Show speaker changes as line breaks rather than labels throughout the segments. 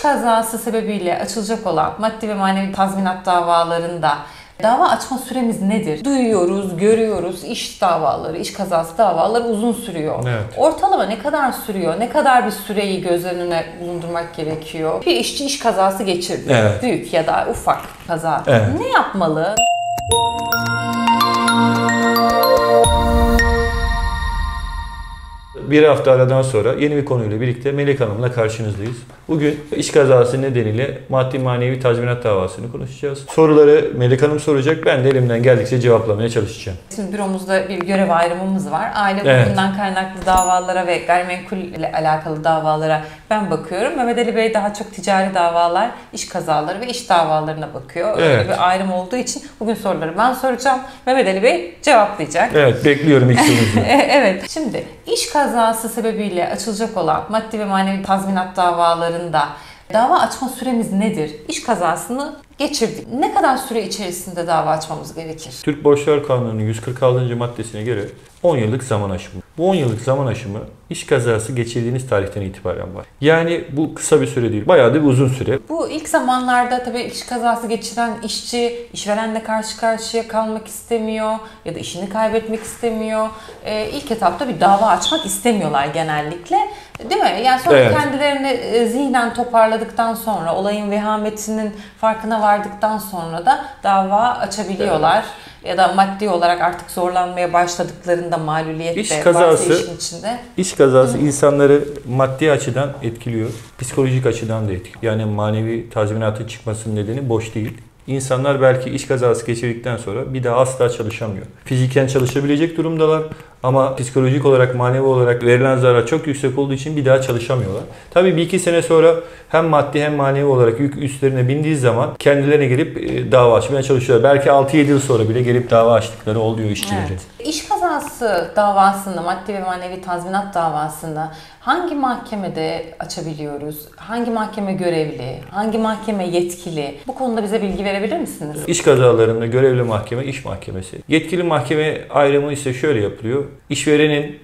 kazası sebebiyle açılacak olan maddi ve manevi tazminat davalarında dava açma süremiz nedir? Duyuyoruz, görüyoruz, iş davaları, iş kazası davaları uzun sürüyor.
Evet.
Ortalama ne kadar sürüyor? Ne kadar bir süreyi göz önüne bulundurmak gerekiyor? Bir işçi iş kazası geçirdi.
Evet.
Büyük ya da ufak kaza.
Evet.
Ne yapmalı?
Bir hafta aradan sonra yeni bir konuyla birlikte Melek Hanım'la karşınızdayız. Bugün iş kazası nedeniyle maddi manevi tazminat davasını konuşacağız. Soruları Melek Hanım soracak, ben de elimden geldikçe cevaplamaya çalışacağım.
Şimdi büromuzda bir görev ayrımımız var. Aile hukukundan kaynaklı davalara ve gayrimenkul ile alakalı davalara ben bakıyorum. Mehmet Ali Bey daha çok ticari davalar, iş kazaları ve iş davalarına bakıyor. Öyle bir ayrım olduğu için bugün soruları ben soracağım. Mehmet Ali Bey cevaplayacak.
Evet, bekliyorum ilk sorunuzu.
Evet, şimdi iş kazası sebebiyle açılacak olan maddi ve manevi tazminat davalarında dava açma süremiz nedir? İş kazasını geçirdik. Ne kadar süre içerisinde dava açmamız gerekir?
Türk Borçlar Kanunu'nun 146. maddesine göre 10 yıllık zaman aşımı. Bu 10 yıllık zaman aşımı iş kazası geçirdiğiniz tarihten itibaren var. Yani bu kısa bir süre değil, bayağı da bir uzun süre.
Bu ilk zamanlarda tabii iş kazası geçiren işçi işverenle karşı karşıya kalmak istemiyor ya da işini kaybetmek istemiyor. İlk etapta bir dava açmak istemiyorlar genellikle. Değil mi? Yani sonra kendilerini zihnen toparladıktan sonra, olayın vehametinin farkına vardıktan sonra da dava açabiliyorlar. Ya da maddi olarak artık zorlanmaya başladıklarında maluliyet de varsa işin içinde.
İş kazası insanları maddi açıdan etkiliyor, psikolojik açıdan da etkiliyor. Yani manevi tazminatın çıkmasının nedeni boş değil. İnsanlar belki iş kazası geçirdikten sonra bir daha asla çalışamıyor. Fiziken çalışabilecek durumdalar ama psikolojik olarak, manevi olarak verilen zarar çok yüksek olduğu için bir daha çalışamıyorlar. Tabii bir iki sene sonra hem maddi hem manevi olarak yük üstlerine bindiği zaman kendilerine gelip dava açmaya çalışıyorlar. Belki 6-7 yıl sonra bile gelip dava açtıkları oluyor işçilerin.
Evet. İş kazası davasında, maddi ve manevi tazminat davasında hangi mahkemede açabiliyoruz? Hangi mahkeme görevli? Hangi mahkeme yetkili? Bu konuda bize bilgi verebilir misiniz?
İş kazalarında görevli mahkeme iş mahkemesi. Yetkili mahkeme ayrımı ise şöyle yapılıyor. İşverenin,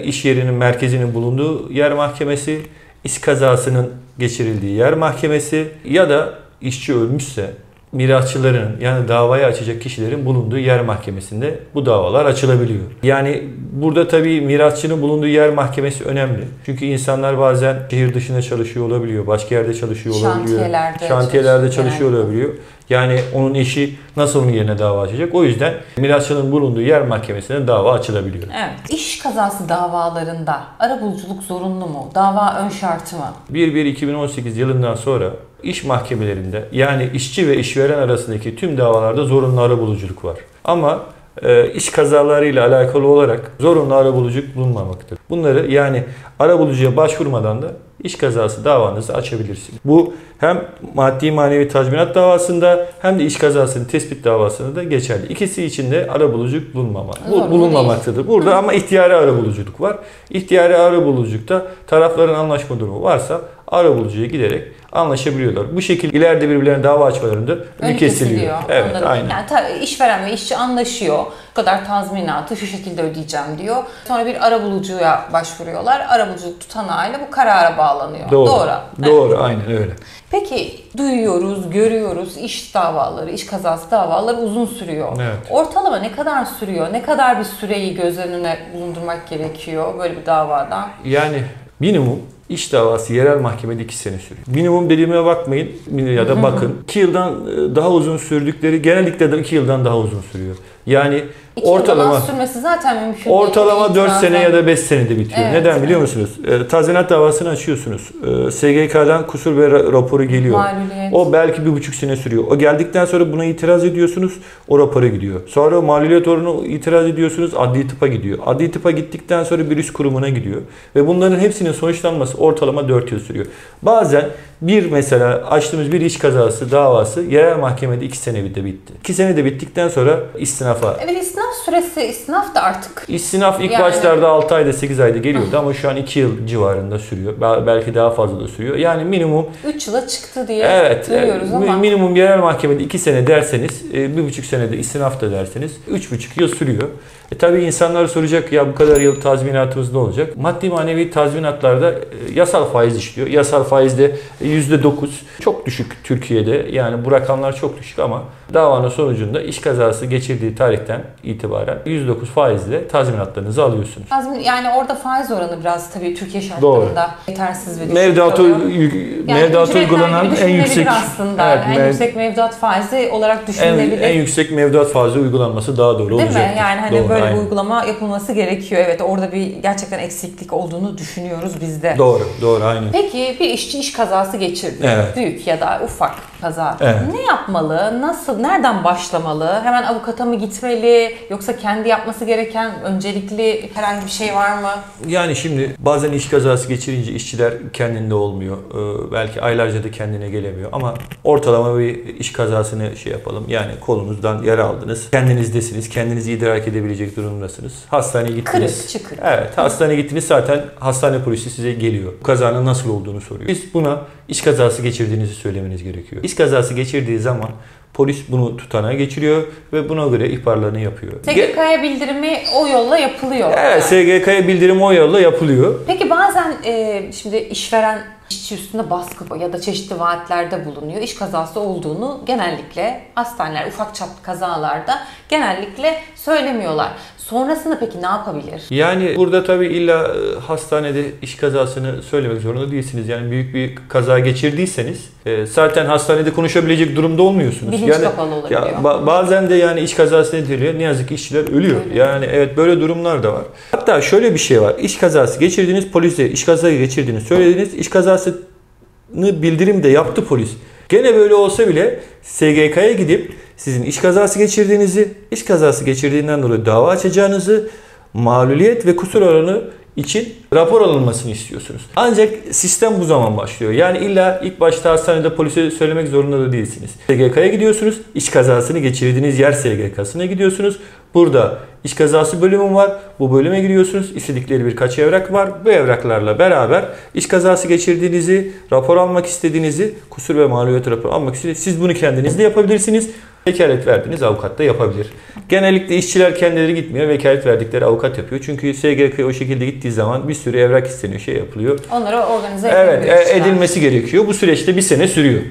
iş yerinin merkezinin bulunduğu yer mahkemesi, iş kazasının geçirildiği yer mahkemesi ya da işçi ölmüşse mirasçıların yani davayı açacak kişilerin bulunduğu yer mahkemesinde bu davalar açılabiliyor. Yani burada tabii mirasçının bulunduğu yer mahkemesi önemli. Çünkü insanlar bazen şehir dışında çalışıyor olabiliyor, başka yerde çalışıyor olabiliyor. Şantiyelerde çalışıyor olabiliyor. Yani onun eşi nasıl onun yerine dava açacak? O yüzden mirasçının bulunduğu yer mahkemesine dava açılabiliyor.
Evet. İş kazası davalarında arabuluculuk zorunlu mu? Dava ön şartı mı?
1/1/2018 yılından sonra iş mahkemelerinde yani işçi ve işveren arasındaki tüm davalarda zorunlu arabuluculuk var. Ama iş kazalarıyla alakalı olarak zorunlu arabuluculuk bulunmamaktadır. Bunları yani arabulucuya başvurmadan da iş kazası davanızı açabilirsiniz. Bu hem maddi manevi tazminat davasında hem de iş kazasının tespit davasında da geçerli. İkisi için de arabuluculuk bulunmamaktadır. Burada ama ihtiyari arabuluculuk var. İhtiyari arabuluculukta tarafların anlaşma durumu varsa arabulucuya giderek anlaşabiliyorlar. Bu şekilde ileride birbirlerine dava açmalarında önü kesiliyor. Evet,
anladım.
aynen.
Yani işveren ve işçi anlaşıyor. Bu kadar tazminatı şu şekilde ödeyeceğim diyor. Sonra bir arabulucuya başvuruyorlar. Arabuluculuk tutanağıyla bu karara bağlanıyor. Doğru.
Doğru, aynen öyle.
Peki duyuyoruz, görüyoruz iş davaları, iş kazası davaları uzun sürüyor.
Evet.
Ortalama ne kadar sürüyor? Ne kadar bir süreyi göz önüne bulundurmak gerekiyor böyle bir davada?
Yani minimum İş davası yerel mahkemede 2 sene sürüyor. Minimum dediğime bakmayın ya da bakın. 2 yıldan daha uzun sürdükleri genellikle de 2 yıldan daha uzun sürüyor. Yani ortalama
sürmesi zaten mümkün
ortalama 4 sene ya da 5 senede bitiyor. Evet. Neden biliyor musunuz? Tazminat davasını açıyorsunuz. SGK'dan kusur ve raporu geliyor.
Maluliyet.
O belki 1,5 sene sürüyor. O geldikten sonra buna itiraz ediyorsunuz. O rapora gidiyor. Sonra maluliyet oranı itiraz ediyorsunuz. Adli tıpa gidiyor. Adli tıpa gittikten sonra bir üst kurumuna gidiyor. Ve bunların hepsinin sonuçlanması ortalama 4 yıl sürüyor. Bazen mesela açtığımız bir iş kazası davası yerel mahkemede 2 senede bitti. 2 senede bittikten sonra istinafa.
Evet, istinaf da artık.
İstinaf ilk başlarda 6 ayda 8 ayda geliyordu ama şu an 2 yıl civarında sürüyor. Belki daha fazla da sürüyor. Yani minimum
3 yıla çıktı diye duyuyoruz ama.
Minimum yerel mahkemede 2 sene derseniz, 1,5 senede istinaf da derseniz 3,5 yıl sürüyor. Tabii insanlar soracak ya bu kadar yıl tazminatımız ne olacak? Maddi manevi tazminatlarda yasal faiz işliyor. Yasal faizde %9. Çok düşük Türkiye'de. Yani bu rakamlar çok düşük ama davanın sonucunda iş kazası geçirdiği tarihten itibaren %9 faizle tazminatlarınızı alıyorsunuz.
Yani orada faiz oranı biraz tabii Türkiye şartlarında yetersiz ve düşük
Mevduata uygulanan en yüksek
aslında. Evet, en yüksek mevduat faizi olarak düşünülebilir.
En yüksek mevduat faizi uygulanması daha doğru olacak.
Değil mi? Yani hani
doğru,
böyle
aynen.
bir uygulama yapılması gerekiyor. Evet, orada bir gerçekten eksiklik olduğunu düşünüyoruz biz de.
Doğru, aynen.
Peki bir işçi iş kazası geçirdi.
Evet.
Büyük ya da ufak kaza.
Evet.
Ne yapmalı? Nasıl? Nereden başlamalı? Hemen avukata mı gitmeli? Yoksa kendi yapması gereken öncelikli herhangi bir şey var mı?
Yani şimdi bazen iş kazası geçirince işçiler kendinde olmuyor. Belki aylarca da kendine gelemiyor ama ortalama bir iş kazasını yapalım. Yani kolunuzdan yara aldınız. Kendinizdesiniz. Kendinizi idrak edebilecek durumdasınız. Hastaneye gittiniz.
Kırık çıkık.
Evet. Hastaneye gittiniz, zaten hastane polisi size geliyor. Bu kazanın nasıl olduğunu soruyor. Biz buna iş kazası geçirdiğinizi söylemeniz gerekiyor. İş kazası geçirdiği zaman polis bunu tutanağa geçiriyor ve buna göre ihbarlarını yapıyor.
SGK'ya bildirimi o yolla yapılıyor.
Evet, SGK'ya bildirim o yolla yapılıyor.
Peki bazen şimdi işveren işçi üstünde baskı ya da çeşitli vaatlerde bulunuyor. İş kazası olduğunu genellikle hastaneler, ufak çaplı kazalarda genellikle söylemiyorlar. Sonrasında peki ne yapabilir?
Yani burada tabii illa hastanede iş kazasını söylemek zorunda değilsiniz. Yani büyük bir kaza geçirdiyseniz zaten hastanede konuşabilecek durumda olmuyorsunuz.
Bilinç kapalı olabiliyor.
Bazen de yani iş kazası nedeniyle ne yazık ki işçiler ölüyor.
Öyle.
Yani evet, böyle durumlar da var. Hatta şöyle bir şey var. İş kazası geçirdiğiniz, polise iş kazası geçirdiğini söylediğiniz, iş kazasını bildirim de yaptı polis. Gene böyle olsa bile SGK'ya gidip sizin iş kazası geçirdiğinizi, iş kazası geçirdiğinden dolayı dava açacağınızı, mağluliyet ve kusur oranı için rapor alınmasını istiyorsunuz. Ancak sistem bu zaman başlıyor. Yani illa ilk başta hastanede polise söylemek zorunda da değilsiniz. SGK'ya gidiyorsunuz, iş kazasını geçirdiğiniz yer SGK'sına gidiyorsunuz. Burada iş kazası bölümü var. Bu bölüme giriyorsunuz. İstedikleri birkaç evrak var. Bu evraklarla beraber iş kazası geçirdiğinizi, rapor almak istediğinizi, kusur ve mağluliyet raporu almak istediğinizi, siz bunu kendiniz de yapabilirsiniz. Vekalet verdiğiniz avukat da yapabilir. Genellikle işçiler kendileri gitmiyor, vekalet verdikleri avukat yapıyor. Çünkü SGK'ya o şekilde gittiği zaman bir sürü evrak isteniyor, yapılıyor.
Onları organize
edilmesi gerekiyor. Bu süreçte bir sene sürüyor.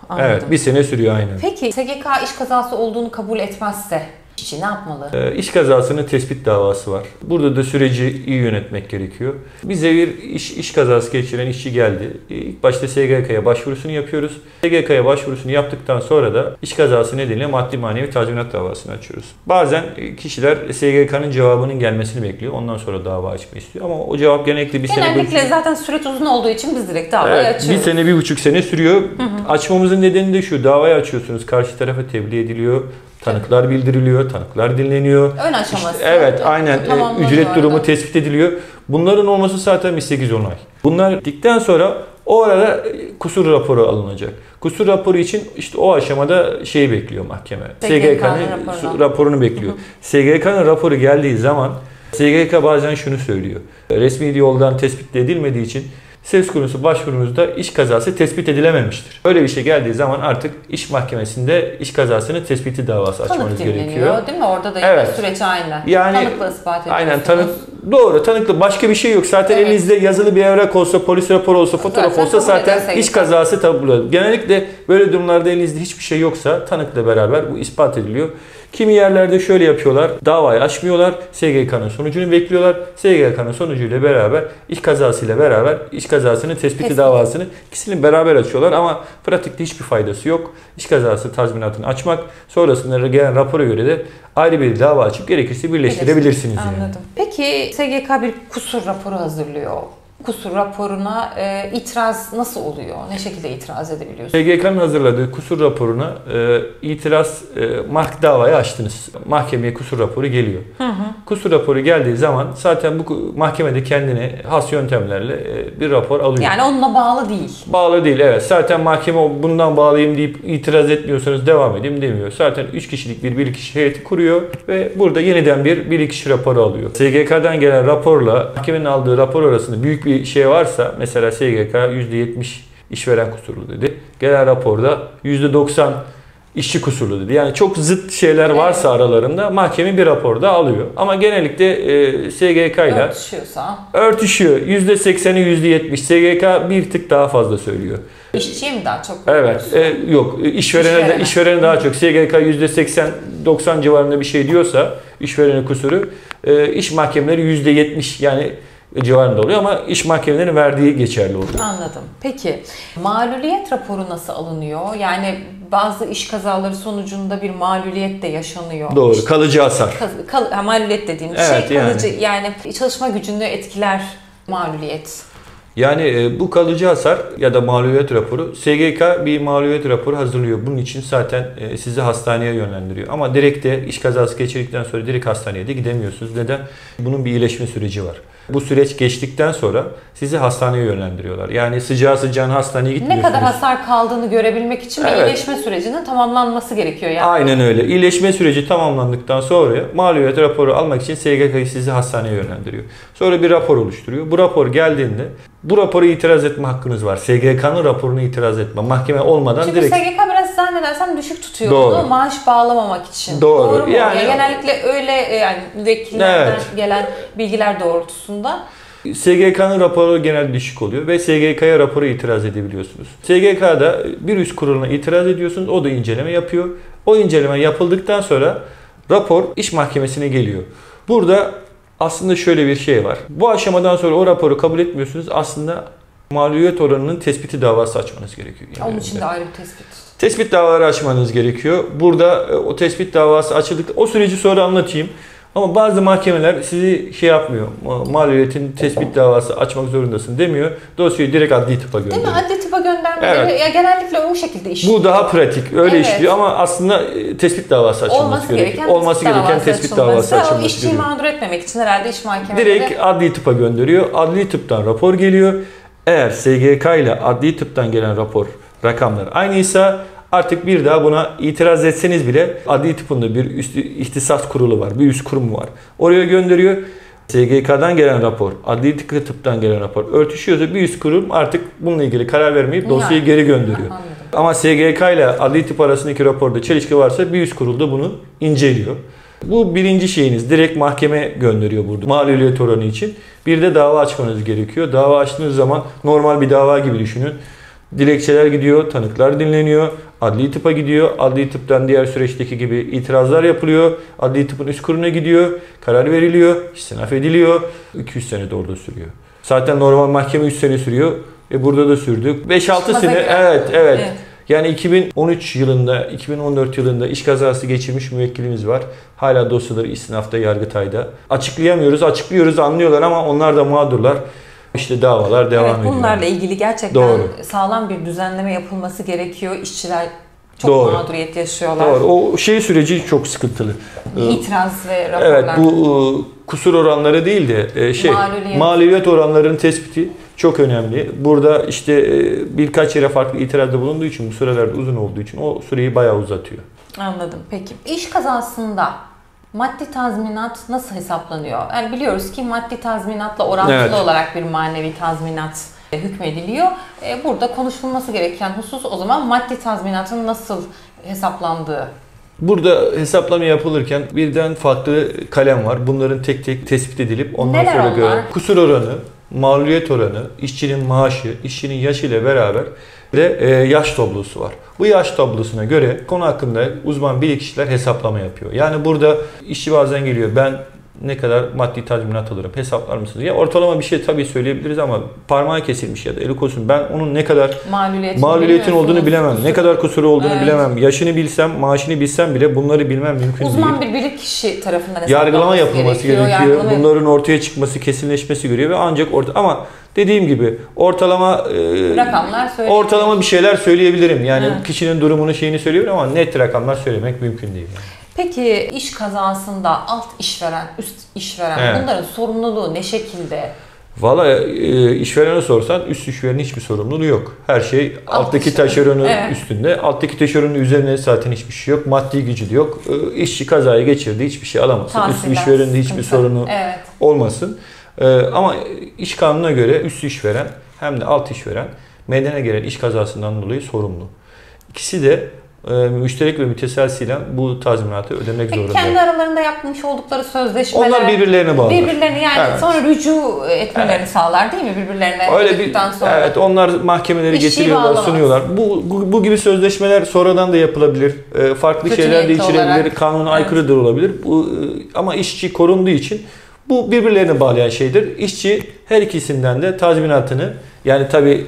Anladım.
Evet, bir sene sürüyor aynen.
Peki SGK iş kazası olduğunu kabul etmezse işçi ne yapmalı?
İş kazasının tespit davası var. Burada da süreci iyi yönetmek gerekiyor. Bize bir iş kazası geçiren işçi geldi. İlk başta SGK'ya başvurusunu yapıyoruz. SGK'ya başvurusunu yaptıktan sonra da iş kazası nedeniyle maddi manevi tazminat davasını açıyoruz. Bazen kişiler SGK'nın cevabının gelmesini bekliyor. Ondan sonra dava açmayı istiyor. Ama o cevap genellikle bir sene...
Genellikle zaten süreç uzun olduğu için biz direkt davayı açıyoruz.
Bir sene, 1,5 sene sürüyor. Açmamızın nedeni de şu: davayı açıyorsunuz, karşı tarafa tebliğ ediliyor. Tanıklar bildiriliyor, tanıklar dinleniyor.
Ön aşaması.
Evet, aynen. Ücret durumu tespit ediliyor. Bunların olması zaten bir 8-10 ay. Bunlar bittikten sonra o arada kusur raporu alınacak. Kusur raporu için işte o aşamada bekliyor mahkeme. SGK'nın raporunu bekliyor. SGK'nın raporu geldiği zaman SGK bazen şunu söylüyor: resmi yoldan tespit edilmediği için söz konusu başvurunuzda iş kazası tespit edilememiştir. Öyle bir şey geldiği zaman artık iş mahkemesinde iş kazasının tespiti davası açmanız gerekiyor.
Değil mi? Orada da süreç aynı.
Yani,
tanıkla ispat ediyorsunuz.
Aynen, doğru, tanıklı, başka bir şey yok. Zaten elinizde yazılı bir evrak olsa, polis raporu olsa, fotoğraf olsa zaten iş kazası tabi. Genellikle böyle durumlarda elinizde hiçbir şey yoksa tanıkla beraber bu ispat ediliyor. Kimi yerlerde şöyle yapıyorlar: davayı açmıyorlar, SGK'nın sonucunu bekliyorlar. SGK'nın sonucuyla beraber, iş kazasıyla beraber iş kazasının tespiti davasını ikisini beraber açıyorlar ama pratikte hiçbir faydası yok. İş kazası tazminatını açmak, sonrasında gelen rapora göre de ayrı bir dava açıp gerekirse birleştirebilirsiniz.
Anladım. Peki SGK bir kusur raporu hazırlıyor. Kusur raporuna itiraz nasıl oluyor? Ne şekilde itiraz edebiliyorsunuz?
SGK'nın hazırladığı kusur raporuna itiraz, davayı açtınız. Mahkemeye kusur raporu geliyor. Kusur raporu geldiği zaman zaten bu mahkemede kendine has yöntemlerle bir rapor alıyor.
Yani onunla bağlı değil.
Bağlı değil, evet. Zaten mahkeme bundan bağlayayım deyip itiraz etmiyorsanız devam edeyim demiyor. Zaten 3 kişilik bir bilirkişi heyeti kuruyor ve burada yeniden bir bilirkişi raporu alıyor. SGK'dan gelen raporla mahkemenin aldığı rapor arasında büyük bir şey varsa, mesela SGK %70 işveren kusurlu dedi. Gelen raporda %90 işçi kusurlu dedi. Yani çok zıt şeyler varsa aralarında mahkeme bir raporda alıyor. Ama genellikle SGK ile örtüşüyor. %80'i %70. SGK bir tık daha fazla söylüyor.
İşçiye mi daha çok?
Evet. Yok. İşverene daha çok. SGK %80-90 civarında bir şey diyorsa işverenin kusuru, iş mahkemeleri %70 yani civarında oluyor ama iş mahkemelerinin verdiği geçerli oluyor.
Anladım. Peki maluliyet raporu nasıl alınıyor? Yani bazı iş kazaları sonucunda bir maluliyet de yaşanıyor.
Doğru. Kalıcı hasar.
Maluliyet dediğimiz şey kalıcı. Yani çalışma gücünü etkiler maluliyet.
Yani bu kalıcı hasar ya da mağlubiyet raporu, SGK bir mağlubiyet raporu hazırlıyor. Bunun için zaten sizi hastaneye yönlendiriyor. Ama direkt de iş kazası geçirdikten sonra direkt hastaneye de gidemiyorsunuz. Neden? Bunun bir iyileşme süreci var. Bu süreç geçtikten sonra sizi hastaneye yönlendiriyorlar. Yani sıcağına hastaneye gitmiyorsunuz.
Ne kadar hasar kaldığını görebilmek için bir iyileşme sürecinin tamamlanması gerekiyor yani.
Aynen öyle. İyileşme süreci tamamlandıktan sonra mağlubiyet raporu almak için SGK sizi hastaneye yönlendiriyor. Sonra bir rapor oluşturuyor. Bu rapor geldiğinde bu raporu itiraz etme hakkınız var. SGK'nın raporunu itiraz etme. Mahkeme olmadan
çünkü
direkt...
SGK biraz zannedersem düşük tutuyor bunu maaş bağlamamak için.
Doğru
mu? Yani genellikle öyle yani vekillerden gelen bilgiler doğrultusunda.
SGK'nın raporu genelde düşük oluyor ve SGK'ya raporu itiraz edebiliyorsunuz. SGK'da bir üst kuruluna itiraz ediyorsunuz. O da inceleme yapıyor. O inceleme yapıldıktan sonra rapor iş mahkemesine geliyor. Burada aslında şöyle bir şey var. Bu aşamadan sonra o raporu kabul etmiyorsunuz. Aslında mağlubiyet oranının tespiti davası açmanız gerekiyor. Yani
onun için de ayrı bir tespit.
Tespit davaları açmanız gerekiyor. Burada o tespit davası açıldık. O süreci sonra anlatayım. Ama bazı mahkemeler sizi şey yapmıyor. Mağlubiyetin tespit davası açmak zorundasın demiyor. Dosyayı direkt adli tıpa gönderiyor.
Değil mi? Adli tıpa göndermeleri ya genellikle o şekilde işliyor.
Bu daha pratik. Öyle işliyor ama aslında tespit davası açılması gerekiyor. Olması gereken tespit davası açılması gerekiyor.
İşçiyi mağdur etmemek için herhalde iş mahkemeleri
direkt adli tıpa gönderiyor. Adli tıptan rapor geliyor. Eğer SGK ile adli tıptan gelen rapor rakamlar aynıysa artık bir daha buna itiraz etseniz bile adli tıpında bir üst ihtisas kurulu var. Bir üst kurum var. Oraya gönderiyor. SGK'dan gelen rapor, adli tıptan gelen rapor örtüşüyorsa bir üst kurum artık bununla ilgili karar vermeyip dosyayı geri gönderiyor. Anladım. Ama SGK ile adli tıp arasındaki raporda çelişki varsa bir üst kurul da bunu inceliyor. Bu birinci şeyiniz. Direkt mahkeme gönderiyor burada. Mağlubiyet oranı için. Bir de dava açmanız gerekiyor. Dava açtığınız zaman normal bir dava gibi düşünün. Dilekçeler gidiyor, tanıklar dinleniyor, adli tıpa gidiyor, adli tıptan diğer süreçteki gibi itirazlar yapılıyor, adli tıpın üst kuruluna gidiyor, karar veriliyor, istinaf ediliyor, 200 sene de orada sürüyor. Zaten normal mahkeme 3 sene sürüyor, burada da sürdü. 5-6 sene, evet. Yani 2013 yılında, 2014 yılında iş kazası geçirmiş müvekkilimiz var. Hala dosyaları istinafta, Yargıtay'da. Açıklayamıyoruz, açıklıyoruz, anlıyorlar ama onlar da mağdurlar. İşte davalar devam ediyor.
Bunlarla ilgili gerçekten sağlam bir düzenleme yapılması gerekiyor. İşçiler çok mağduriyet yaşıyorlar.
Doğru. O süreci çok sıkıntılı.
İtiraz ve raporlar.
Evet, bu kusur oranları değil de mağlubiyet oranlarının tespiti çok önemli. Burada işte birkaç yere farklı itirazda bulunduğu için bu süreler uzun olduğu için o süreyi bayağı uzatıyor.
Anladım. Peki iş kazasında maddi tazminat nasıl hesaplanıyor? Yani biliyoruz ki maddi tazminatla orantılı olarak bir manevi tazminat hükmediliyor. Burada konuşulması gereken husus o zaman maddi tazminatın nasıl hesaplandığı.
Burada hesaplama yapılırken birden farklı kalem var. Bunların tek tek tespit edilip ondan sonra göre kusur oranı, mağlubiyet oranı, işçinin maaşı, işçinin yaşıyla beraber de yaş tablosu var. Bu yaş tablosuna göre konu hakkında uzman bilirkişiler hesaplama yapıyor. Yani burada işçi bazen geliyor, ben ne kadar maddi tazminat alırım, hesaplar mısınız? Ya ortalama bir şey tabii söyleyebiliriz ama parmağı kesilmiş ya da eli kosun, ben onun ne kadar mağlubiyetin olduğunu bilemem. Ne kadar kusuru olduğunu bilemem. Yaşını bilsem, maaşını bilsem bile bunları bilmem mümkün değil.
Uzman bir bilirkişi tarafından
yargılama yapılması gerekiyor. Bunların ortaya çıkması, kesinleşmesi gerekiyor ve ancak ama dediğim gibi ortalama bir şeyler söyleyebilirim. Yani kişinin durumunu, şeyini söyleyebilirim ama net rakamlar söylemek mümkün değil. Yani.
Peki iş kazasında alt işveren, üst işveren bunların sorumluluğu ne şekilde?
Valla işverene sorsan üst işverenin hiçbir sorumluluğu yok. Her şey alttaki taşeronun üstünde. Alttaki taşeronun üzerine zaten hiçbir şey yok. Maddi gücü de yok. İşçi kazayı geçirdi, hiçbir şey alamasın. Üst işverenin de hiçbir sorunu olmasın. Ama iş kanununa göre üst işveren hem de alt işveren meydana gelen iş kazasından dolayı sorumlu. İkisi de müşterek ve müteselsilen bu tazminatı ödemek zorunda.
Kendi aralarında yapmış oldukları sözleşmeler.
Onlar birbirlerine bağlı.
Birbirlerini yani
evet.
sonra rücu etmelerini sağlar değil mi birbirlerine?
Öyle bir, sonra. Evet, onlar mahkemeleri getiriyorlar, sunuyorlar. Bu gibi sözleşmeler sonradan da yapılabilir. Farklı
kötü
şeyler de içerebilir.
Olarak.
Kanuna aykırı da olabilir. Ama işçi korunduğu için bu birbirlerine bağlayan şeydir. İşçi her ikisinden de tazminatını, yani tabii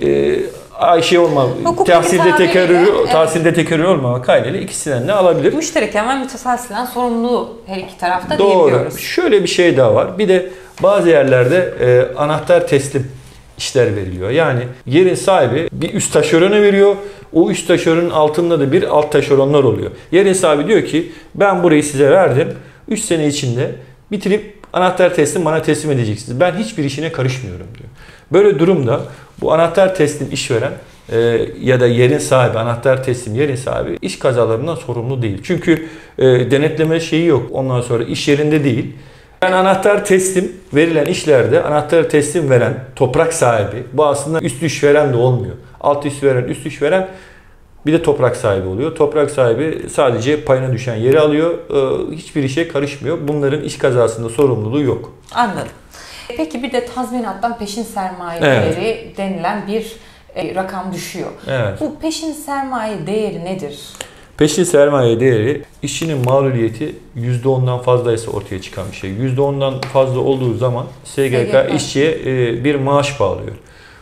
tahsilde tekerrür olmama kaydıyla ikisinden de alabilir.
Müştereken ve müteselsilen sorumluluğu her iki tarafta
Doğru.
diyebiliyoruz.
Şöyle bir şey daha var. Bir de bazı yerlerde anahtar teslim işler veriliyor. Yani yerin sahibi bir üst taşerona veriyor. O üst taşeronun altında da bir alt taşeronlar oluyor. Yerin sahibi diyor ki ben burayı size verdim. 3 sene içinde bitirip anahtar teslim bana teslim edeceksiniz. Ben hiçbir işine karışmıyorum diyor. Böyle durumda bu anahtar teslim işveren ya da yerin sahibi, anahtar teslim yerin sahibi iş kazalarından sorumlu değil. Çünkü denetleme şeyi yok. Ondan sonra iş yerinde değil. Yani anahtar teslim verilen işlerde anahtarı teslim veren toprak sahibi, bu aslında üst işveren de olmuyor. Alt işveren, üst işveren bir de toprak sahibi oluyor. Toprak sahibi sadece payına düşen yeri alıyor. Hiçbir işe karışmıyor. Bunların iş kazasında sorumluluğu yok.
Anladım. Peki bir de tazminattan peşin sermaye değeri denilen bir rakam düşüyor.
Evet.
Bu peşin sermaye değeri nedir?
Peşin sermaye değeri işçinin mağluliyeti %10'dan fazlaysa ortaya çıkan bir şey. %10'dan fazla olduğu zaman SGK işçiye bir maaş bağlıyor.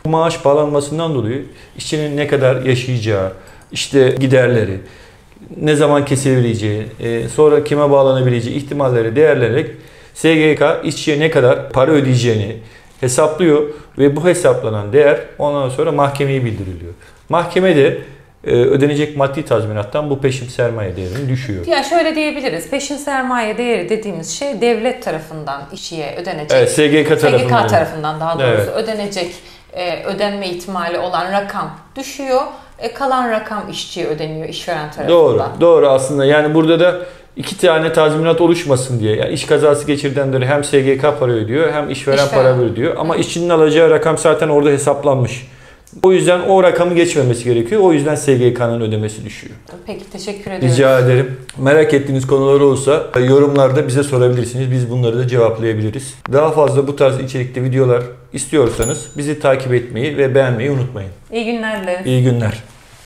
Bu maaş bağlanmasından dolayı işçinin ne kadar yaşayacağı, işte giderleri, ne zaman kesilebileceği, sonra kime bağlanabileceği ihtimalleri değerlenerek SGK işçiye ne kadar para ödeyeceğini hesaplıyor ve bu hesaplanan değer ondan sonra mahkemeye bildiriliyor. Mahkeme de ödenecek maddi tazminattan bu peşin sermaye değerini düşüyor.
Ya şöyle diyebiliriz. Peşin sermaye değeri dediğimiz şey devlet tarafından işçiye ödenecek.
Evet, SGK
tarafından daha doğrusu ödenecek ödenme ihtimali olan rakam düşüyor. Kalan rakam işçiye ödeniyor işveren tarafından.
Doğru aslında. Yani burada da iki tane tazminat oluşmasın diye. Yani iş kazası geçiridenleri hem SGK para ödüyor hem işveren para ödüyor. Ama işçinin alacağı rakam zaten orada hesaplanmış. O yüzden o rakamı geçmemesi gerekiyor. O yüzden SGK'nın ödemesi düşüyor.
Peki teşekkür ediyorum.
Rica ederim. Merak ettiğiniz konular olursa yorumlarda bize sorabilirsiniz. Biz bunları da cevaplayabiliriz. Daha fazla bu tarz içerikli videolar istiyorsanız bizi takip etmeyi ve beğenmeyi unutmayın.
İyi günler dileriz.
İyi günler.